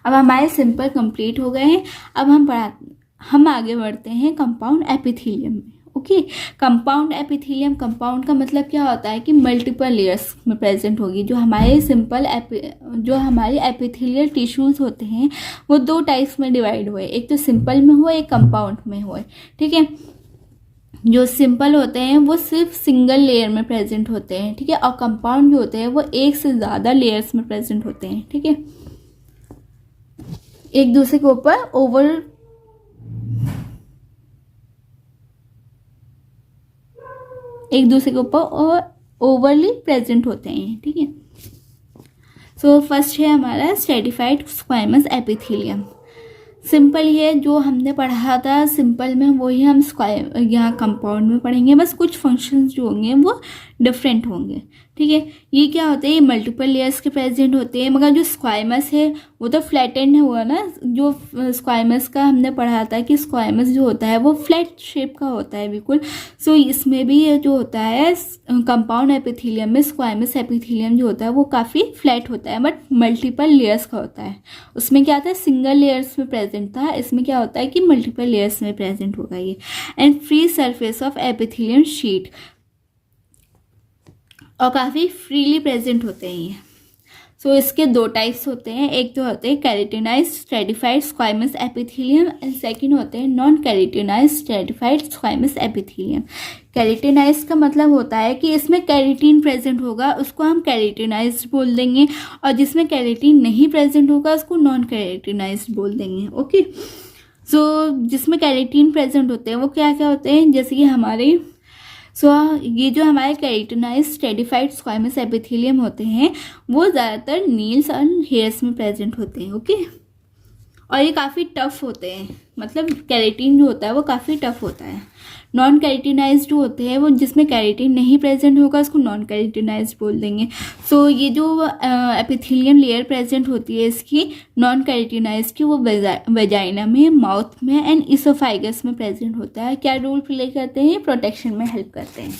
अब हमारे simple complete हो गए हैं। अब हम आगे बढ़ते हैं कंपाउंड एपिथेलियम में। ओके, कंपाउंड एपिथेलियम, कंपाउंड का मतलब क्या होता है कि मल्टीपल लेयर्स में प्रेजेंट होगी। जो हमारे एपिथेलियल टिश्यूज होते हैं वो 2 टाइप्स में डिवाइड हुए, एक तो सिंपल में हुए, एक कंपाउंड में हुए। ठीक है, जो सिंपल होते हैं वो सिर्फ सिंगल लेयर में प्रेजेंट होते हैं। ठीक है, और कंपाउंड जो होते हैं वो एक से ज़्यादा लेयर्स में प्रेजेंट होते हैं। ठीक है, एक दूसरे के ऊपर ओवरली प्रेजेंट होते हैं। ठीक है, सो फर्स्ट है हमारा स्ट्रेटिफाइड स्क्वैमस एपिथेलियम। सिंपल है, जो हमने पढ़ा था सिंपल में वही हम यहाँ कंपाउंड में पढ़ेंगे, बस कुछ फंक्शंस जो होंगे वो डिफरेंट होंगे। ठीक है, ये क्या होते हैं, ये मल्टीपल लेयर्स के प्रेजेंट होते हैं, मगर जो स्क्वाइमस है वो तो फ्लैटेंड हुआ ना। जो स्क्वाइमस का हमने पढ़ा था कि स्क्वाइमस जो होता है वो फ्लैट शेप का होता है बिल्कुल। सो इसमें भी ये जो होता है कंपाउंड एपिथेलियम में स्क्वाइमस एपिथेलियम जो होता है वो काफ़ी फ्लैट होता है, बट मल्टीपल लेयर्स का होता है। उसमें क्या था, सिंगल लेयर्स में प्रेजेंट था, इसमें क्या होता है कि मल्टीपल लेयर्स में प्रेजेंट होगा ये। And free surface of epithelium sheet, और काफ़ी फ्रीली प्रेजेंट होते हैं ये। सो इसके 2 टाइप्स होते हैं, एक तो होते हैं keratinised stratified स्क्वाइमस epithelium and second होते हैं non keratinised stratified स्क्वाइमस epithelium. Keratinised का मतलब होता है कि इसमें कैरेटिन प्रेजेंट होगा, उसको हम कैरेटिनाइज्ड बोल देंगे, और जिसमें कैरेटिन नहीं प्रेजेंट होगा उसको नॉन कैरेटिनाइज्ड बोल देंगे। ओके, सो जिसमें कैरेटिन प्रेजेंट होते हैं वो क्या क्या होते हैं, जैसे कि हमारे ये जो हमारे कैरेटिनाइज्ड स्ट्रेटिफाइड स्क्वाइमस एपिथेलियम होते हैं वो ज़्यादातर नील्स और हेयर्स में प्रेजेंट होते हैं। ओके, और ये काफ़ी टफ होते हैं, मतलब कैरेटिन जो होता है वो काफ़ी टफ होता है। नॉन कैरेटिनाइज्ड जो होते हैं वो जिसमें कैरेटिन नहीं प्रेजेंट होगा उसको नॉन कैरेटिनाइज्ड बोल देंगे। सो ये जो एपिथेलियम लेयर प्रेजेंट होती है इसकी नॉन कैरेटिनाइज्ड की, वो वेजाइना में, माउथ में एंड इसोफाइगस में प्रेजेंट होता है। क्या रोल प्ले करते हैं, प्रोटेक्शन में हेल्प करते हैं।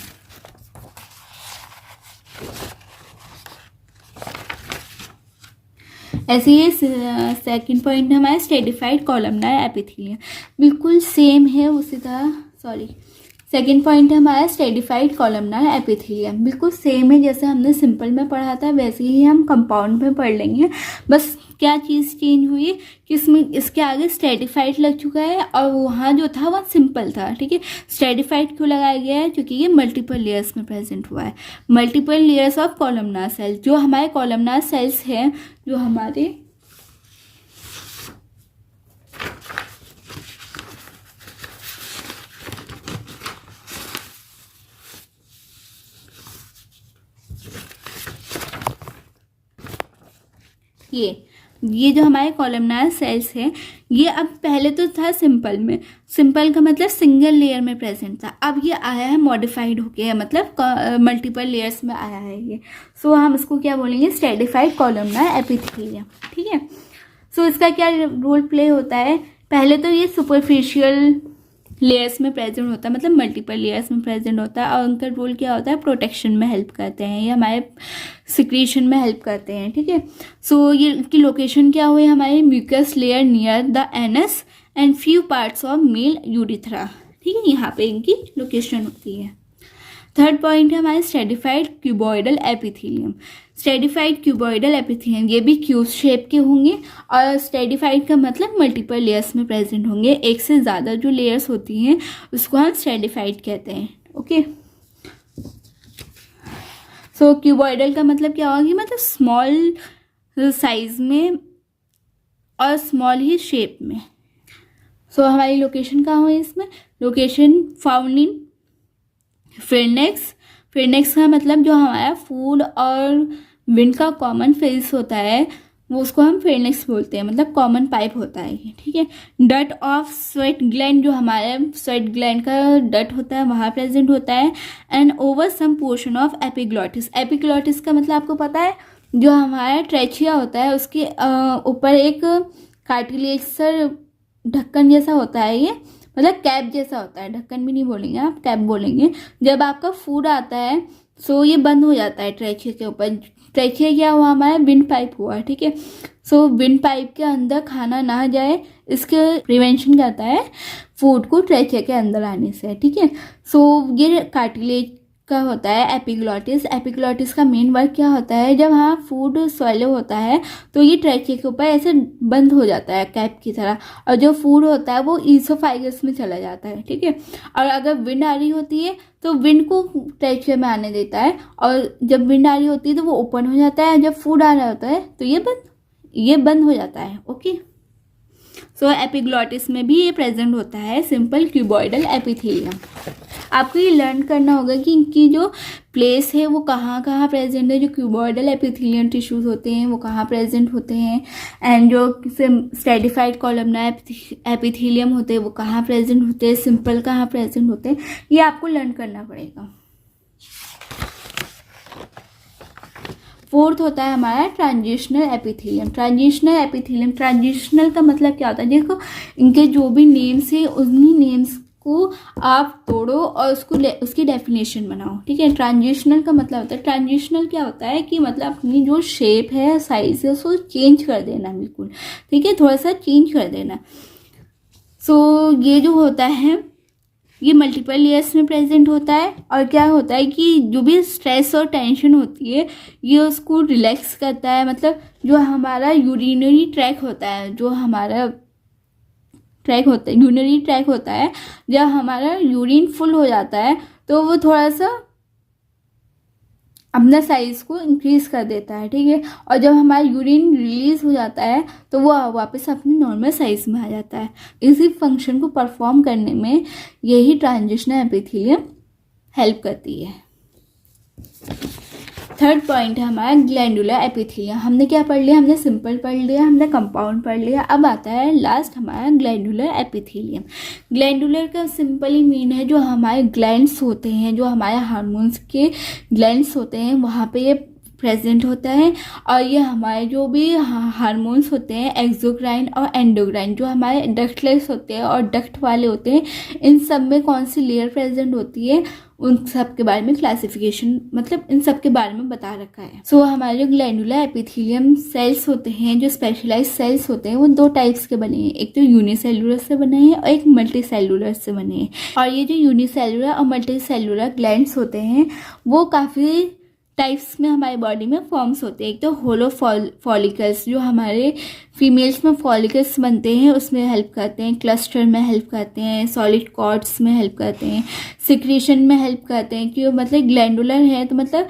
ऐसे ही सेकंड पॉइंट हमारा स्ट्रेटिफाइड कॉलमनार एपिथेलियम, बिल्कुल सेम है उसी तरह। सेकंड पॉइंट है हमारा स्ट्रेटिफाइड कॉलमनार एपिथेलियम, बिल्कुल सेम है, जैसे हमने सिंपल में पढ़ा था वैसे ही हम कंपाउंड में पढ़ लेंगे। बस क्या चीज़ चेंज हुई है कि इसमें इसके आगे स्ट्रेटिफाइड लग चुका है और वहाँ जो था वह सिंपल था। ठीक है, स्ट्रेटिफाइड क्यों लगाया गया है, क्योंकि ये मल्टीपल लेयर्स में प्रेजेंट हुआ है। Multiple layers of columnar cell, जो हमारे कॉलमनार सेल्स हैं, जो हमारे ये जो हमारे कॉलमनार सेल्स हैं ये अब पहले तो था सिंपल में, सिंपल का मतलब सिंगल लेयर में प्रेजेंट था, अब ये आया है मॉडिफाइड होके है, मतलब मल्टीपल लेयर्स में आया है ये। सो हम इसको क्या बोलेंगे, स्ट्रेटिफाइड कॉलमनार एपिथेलियम। ठीक है, सो इसका क्या रोल प्ले होता है, पहले तो ये सुपरफिशियल लेयर्स में प्रेजेंट होता है, मतलब मल्टीपल लेयर्स में प्रेजेंट होता है, और उनका रोल क्या होता है, प्रोटेक्शन में हेल्प करते हैं, ये हमारे सिक्रीशन में हेल्प करते हैं। ठीक है, सो ये इनकी लोकेशन क्या हुई, हमारे mucus layer near the anus and few parts of male urethra. ठीक है, यहाँ पे इनकी लोकेशन होती है। थर्ड पॉइंट है हमारे stratified cuboidal epithelium. Stratified cuboidal epithelium, ये भी क्यूब शेप के होंगे, और स्ट्रेटिफाइड का मतलब मल्टीपल लेयर्स में प्रेजेंट होंगे, एक से ज़्यादा जो लेयर्स होती हैं उसको हम स्ट्रेटिफाइड कहते हैं। ओके, सो क्यूबॉइडल का मतलब क्या होगा, मतलब स्मॉल साइज में और स्मॉल ही शेप में। सो हमारी लोकेशन कहाँ हुई इसमें, लोकेशन फाउंड इन फ्रेनेक्स। फ्रेनेक्स का मतलब जो हमारा फूड और विंड का कॉमन फेस होता है वो उसको हम फ्रेनेक्स बोलते हैं, मतलब कॉमन पाइप होता है ये। ठीक है, डट ऑफ स्वेट ग्लैंड, जो हमारे स्वेट ग्लैंड का डट होता है वहाँ प्रेजेंट होता है, and over some portion of epiglottis. Epiglottis का मतलब आपको पता है, जो हमारा ट्रेचिया होता है उसके ऊपर एक कार्टिलेजर ढक्कन जैसा होता है, ये मतलब कैप जैसा होता है, ढक्कन भी नहीं बोलेंगे आप, कैप बोलेंगे। जब आपका फूड आता है सो ये बंद हो जाता है ट्रेचिया के ऊपर, ट्रैकिया क्या हुआ हमारा, विंड पाइप हुआ, ठीक है। सो विंड पाइप के अंदर खाना ना जाए, इसके प्रिवेंशन करता है फूड को ट्रैकिया के अंदर आने से, ठीक है। सो ये कार्टिलेज का होता है एपिग्लॉटिस। एपिग्लॉटिस का मेन वर्क क्या होता है, जब हाँ फूड स्वेलो होता है तो ये ट्रैकिया के ऊपर ऐसे बंद हो जाता है कैप की तरह, और जो फूड होता है वो ईसोफाइगस में चला जाता है, ठीक है। और अगर विंड आ रही होती है तो विंड को ट्रैकिया में आने देता है, और जब विंड आ रही होती है तो वो ओपन हो जाता है, जब फूड आ रहा होता है तो ये बंद हो जाता है, ओके। सो एपिग्लॉटिस में भी ये प्रेजेंट होता है सिंपल क्यूबॉइडल एपिथेलियम। आपको ये लर्न करना होगा कि इनकी जो प्लेस है वो कहाँ कहाँ प्रेजेंट है, जो क्यूबॉइडल एपिथेलियम टिश्यूज होते हैं वो कहाँ प्रेजेंट होते हैं, एंड जो स्ट्रेटिफाइड कॉलमनार एपिथेलियम होते हैं वो कहाँ प्रेजेंट होते हैं, सिंपल कहाँ प्रेजेंट होते हैं, ये आपको लर्न करना पड़ेगा। फोर्थ होता है हमारा ट्रांजिशनल एपिथेलियम। ट्रांजिशनल का मतलब क्या होता है, देखो इनके जो भी नेम्स है उन्हीं नेम्स को आप तोड़ो और उसकी डेफिनेशन बनाओ, ठीक है। ट्रांजिशनल का मतलब होता है, ट्रांजिशनल क्या होता है कि मतलब अपनी जो शेप है, साइज है, उसको चेंज कर देना बिल्कुल, ठीक है, थोड़ा सा चेंज कर देना। सो ये जो होता है ये मल्टीपल लेयर्स में प्रेजेंट होता है, और क्या होता है कि जो भी स्ट्रेस और टेंशन होती है ये उसको रिलैक्स करता है। मतलब जो हमारा यूरिनरी ट्रैक होता है, यूरिनरी ट्रैक होता है, जब हमारा यूरिन फुल हो जाता है तो वो थोड़ा सा अपना साइज को इंक्रीज कर देता है, ठीक है। और जब हमारा यूरिन रिलीज हो जाता है तो वो वापस अपने नॉर्मल साइज में आ जाता है। इसी फंक्शन को परफॉर्म करने में यही ट्रांजिशनल एपिथेलियम हेल्प करती है। थर्ड पॉइंट है हमारा ग्लैंडुलर एपिथेलियम। हमने क्या पढ़ लिया, हमने सिंपल पढ़ लिया, हमने कंपाउंड पढ़ लिया, अब आता है लास्ट हमारा ग्लैंडुलर एपिथेलियम। ग्लैंडुलर का सिंपली मीन है जो हमारे ग्लैंड्स होते हैं, जो हमारे हार्मोन्स के ग्लैंड्स होते हैं वहाँ पे ये प्रेजेंट होता है। और ये हमारे जो भी हार्मोन्स होते हैं एक्सोक्राइन और एंडोक्राइन, जो हमारे डक्टलेस होते हैं और डक्ट वाले होते हैं, इन सब में कौन सी लेयर प्रेजेंट होती है उन सब के बारे में क्लासिफिकेशन, मतलब इन सब के बारे में बता रखा है। सो हमारे जो ग्लैंडुलर एपिथेलियम सेल्स होते हैं, जो स्पेशलाइज सेल्स होते हैं, वो दो टाइप्स के बने हैं, एक तो यूनिसेलुलर से बने हैं और एक मल्टी सेलुलर से बने हैं। और ये जो यूनिसेलुलर और मल्टी सेलुलर ग्लैंड्स होते हैं वो काफ़ी टाइप्स में हमारे बॉडी में फॉर्म्स होते हैं। एक तो होलो फॉलिकल्स, जो हमारे फीमेल्स में फॉलिकल्स बनते हैं उसमें हेल्प करते हैं, क्लस्टर में हेल्प करते हैं, सॉलिड कॉर्ड्स में हेल्प करते हैं, सिक्रीशन में हेल्प करते हैं। कि मतलब ग्लैंडुलर है तो मतलब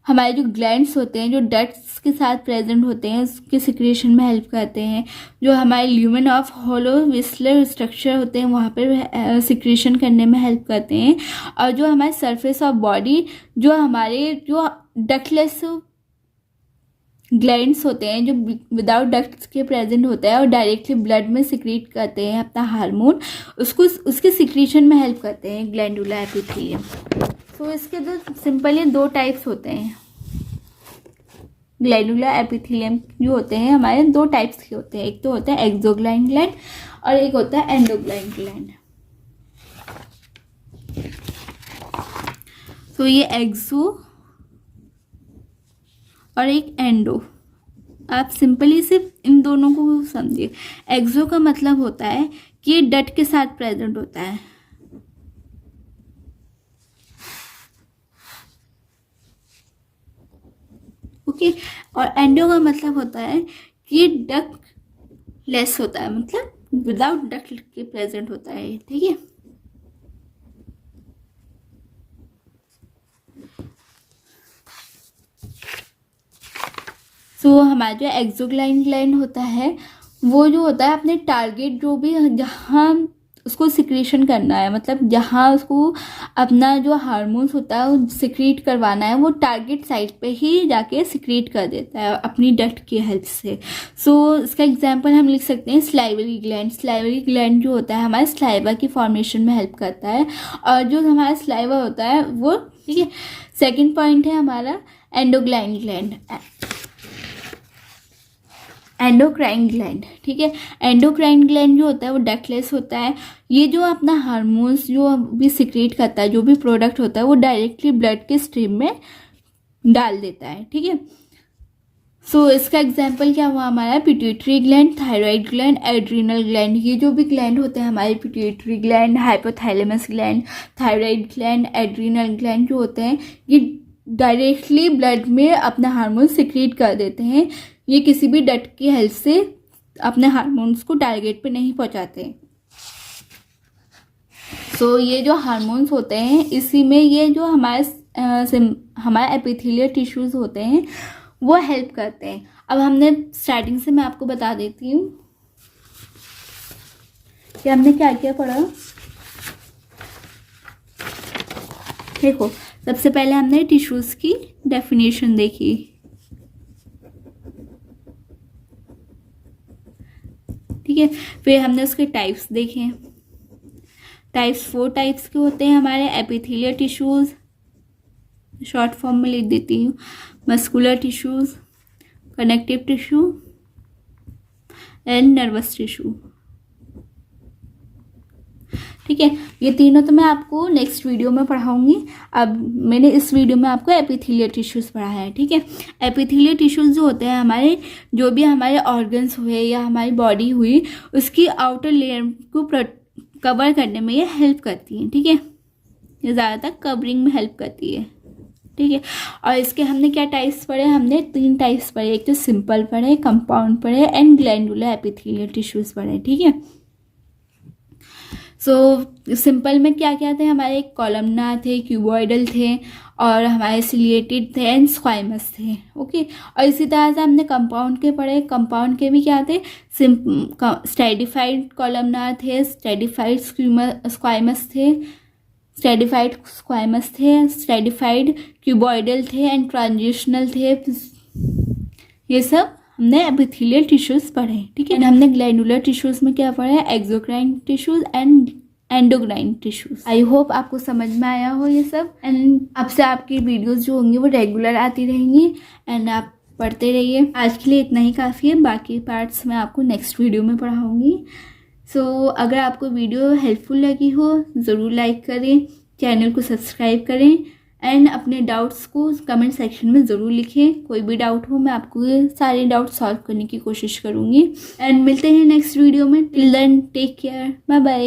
हमारे जो ग्लैंड्स होते हैं जो डक्ट्स के साथ प्रेजेंट होते हैं उसके सिक्रीशन में हेल्प करते हैं। जो हमारे lumen of hollow visceral structure होते हैं वहाँ पर सिक्रीशन करने में हेल्प करते हैं। और जो हमारे सरफेस ऑफ बॉडी, जो हमारे जो डक्टलेस ग्लैंड्स होते हैं, जो विदाउट डक्ट्स के प्रेजेंट होता है और डायरेक्टली ब्लड में सिक्रीट करते हैं अपना हार्मोन, उसके सिक्रीशन में हेल्प करते हैं ग्लैंडुलर एपिथेलियम। तो इसके तो सिंपली दो टाइप्स होते हैं। ग्लैंडुलर एपिथेलियम जो होते हैं हमारे दो टाइप्स के होते हैं, एक तो होता है एक्सोक्राइन ग्लैंड और एक होता है एंडोक्राइन ग्लैंड। तो ये एक्सो और एक एंडो, आप सिंपली सिर्फ इन दोनों को समझिए। एक्सो का मतलब होता है कि ये डट के साथ प्रेजेंट होता है, ओके। और एंडो का मतलब होता है कि ये डक्ट लेस होता है, मतलब विदाउट डक्ट के प्रेजेंट होता है, ठीक है। सो हमारा जो एक्सोक्राइन ग्लैंड होता है वो जो होता है अपने टारगेट, जो भी जहाँ उसको सिक्रीशन करना है, मतलब जहाँ उसको अपना जो हार्मोन्स होता है वो सिक्रीट करवाना है, वो टारगेट साइट पे ही जाके सिक्रीट कर देता है अपनी डक्ट की हेल्प से। सो इसका एग्जांपल हम लिख सकते हैं स्लाइवरी ग्लैंड। स्लाइवरी ग्लैंड जो होता है हमारे स्लाइवा की फॉर्मेशन में हेल्प करता है, और जो हमारा स्लाइवा होता है वो, ठीक है। सेकेंड पॉइंट है हमारा एंडोक्राइन ग्लैंड, एंडोक्राइन ग्लैंड, ठीक है। एंडोक्राइन ग्लैंड जो होता है वो डक्टलेस होता है। ये जो अपना हार्मोन्स जो भी सिक्रेट करता है, जो भी प्रोडक्ट होता है वो डायरेक्टली ब्लड के स्ट्रीम में डाल देता है, ठीक है। सो इसका एग्जाम्पल क्या हुआ हमारा, pituitary gland, thyroid gland, adrenal gland. ये जो भी ग्लैंड होते हैं हमारे, pituitary gland, hypothalamus gland, thyroid gland, adrenal gland जो होते हैं, ये डायरेक्टली ब्लड में अपना हार्मोन सिक्रीट कर देते हैं। ये किसी भी डट की हेल्प से अपने हार्मोन्स को टारगेट पे नहीं पहुंचाते। सो ये जो हार्मोन्स होते हैं, इसी में ये जो हमारे एपिथेलियल टिश्यूज होते हैं वो हेल्प करते हैं। अब हमने स्टार्टिंग से मैं आपको बता देती हूँ कि हमने क्या क्या पढ़ा। देखो, सबसे पहले हमने टिश्यूज की डेफिनेशन देखी, ठीक है। फिर हमने उसके टाइप्स देखे। टाइप्स 4 टाइप्स के होते हैं हमारे एपिथेलियल टिश्यूज, शॉर्ट फॉर्म में लिख देती हूँ, muscular tissues, connective tissue and nervous tissue, ठीक है। ये तीनों तो मैं आपको नेक्स्ट वीडियो में पढ़ाऊंगी। अब मैंने इस वीडियो में आपको एपिथेलियल टिश्यूज पढ़ाया है, ठीक है। एपिथेलियल टिश्यूज जो होते हैं हमारे, जो भी हमारे ऑर्गन्स हुए या हमारी बॉडी हुई, उसकी आउटर लेयर को कवर करने में ये हेल्प करती है, ठीक है। ये ज़्यादातर कवरिंग में हेल्प करती है, ठीक है। और इसके हमने क्या टाइप्स पढ़े, हमने 3 टाइप्स पढ़े। एक तो सिंपल पढ़े, कंपाउंड पढ़े एंड ग्लैंडुलर एपिथेलियल टिश्यूज पढ़े, ठीक है। सो सिंपल में क्या क्या थे हमारे, कॉलमनार थे, क्यूबॉइडल थे और हमारे सिलिएटेड थे एंड स्क्वाइमस थे, ओके। और इसी तरह से हमने कंपाउंड के पढ़े। कंपाउंड के भी क्या थे, स्ट्रेटिफाइड कॉलमनार थे, स्ट्रेटिफाइड स्क्वाइमस थे, स्ट्रेटिफाइड स्क्वाइमस थे, स्ट्रेटिफाइड क्यूबॉइडल थे एंड ट्रांजिशनल थे। ये सब हमने एपिथेलियल टिश्यूज पढ़े, ठीक है। हमने ग्लैंडुलर टिश्यूज में क्या पढ़ा है, exocrine tissues and endocrine tissues. I hope आपको समझ में आया हो ये सब। एंड अब से आपकी वीडियोस जो होंगी वो रेगुलर आती रहेंगी एंड आप पढ़ते रहिए। आज के लिए इतना ही काफ़ी है, बाकी पार्ट्स मैं आपको नेक्स्ट वीडियो में पढ़ाऊँगी। सो अगर आपको वीडियो हेल्पफुल लगी हो ज़रूर लाइक करें, चैनल को सब्सक्राइब करें एंड अपने डाउट्स को कमेंट सेक्शन में ज़रूर लिखें। कोई भी डाउट हो मैं आपको सारे डाउट सॉल्व करने की कोशिश करूँगी। एंड मिलते हैं नेक्स्ट वीडियो में। Till then take care, bye bye.